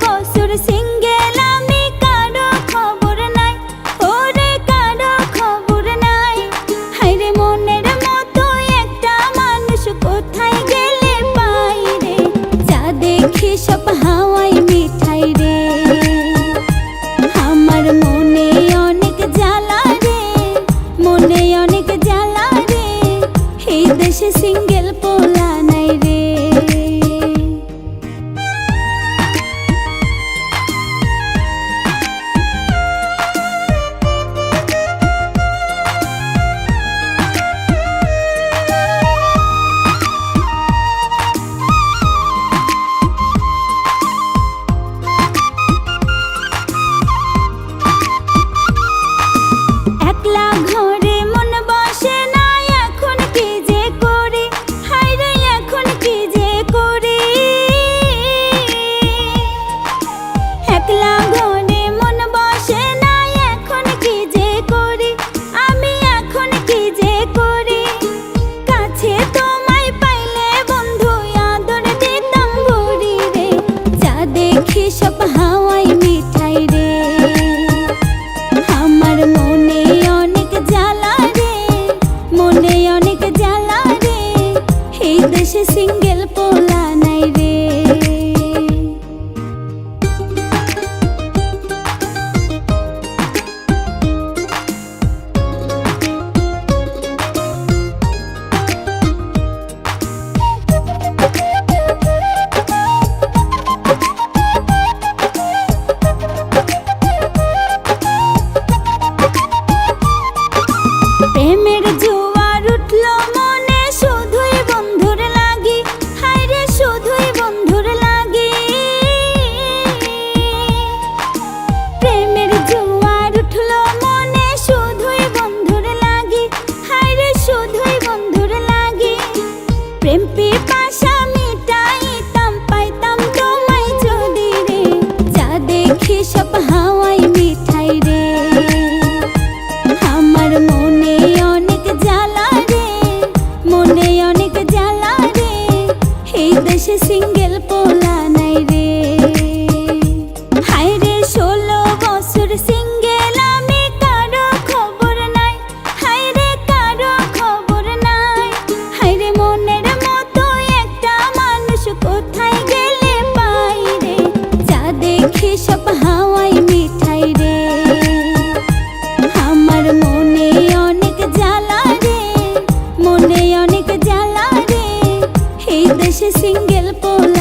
বছর সিঙ্গেল আমি, কারো খবর নাই, ওরে কারো খবর নাই। হায়রে মনের মতো একটা মানুষ কোথায় গেলে পাই রে, যা দেখি সব হাওয়াই মিঠাই রে। আমার মনে অনেক জ্বালা রে, মনে অনেক জ্বালা রে, এই দেশে সিঙ্গেল পোলা নাই রে। একলা ঘরে মন বসে না, এখন কি যে করি, হায়রে এখন কি যে করি। একলা ঘরে মন বসে না, এখন কি যে করি, আমি এখন কি যে করি। কাছে তোমায় পাইলে বন্ধু আদর দিতাম ভরি রে, যা দেখি সব হাওয়াই মিঠাই রে। আমার মনে অনেক জ্বালা রে, মনে অনেক জ্বালা রে, এই দেশে সিঙ্গেল পোলা নাই রে। প্রেমের জোয়ার উঠলো মনে, শুধুই বন্ধুর লাগি, হায়রে শুধুই বন্ধুর লাগি। প্রেমের জোয়ার উঠলো মনে, শুধুই বন্ধুর লাগি, হায়রে শুধুই বন্ধুর লাগি। প্রেম পিপাসা মিটাইতাম, পাইতাম তোমায় যদি রে, যা দেখি সব হাওয়াই মিঠাই রে। আমার মনে অনেক জ্বালা রে, মনে অনেক জ্বালা রে, এই দেশে সিঙ্গেল পোলা নাই রে। হায়রে 16 বছর সিঙ্গেল আমি, কারো খবর নাই, হায়রে কারো খবর নাই। হায়রে মনের মতো একটা মানুষ কোথায় গেলে পাই রে, যা দেখি সব হাওয়াই মিঠাই রে। আমার মনে অনেক জ্বালা রে, মনে অনেক জ্বালা রে, এই দেশে সিঙ্গেল পোলা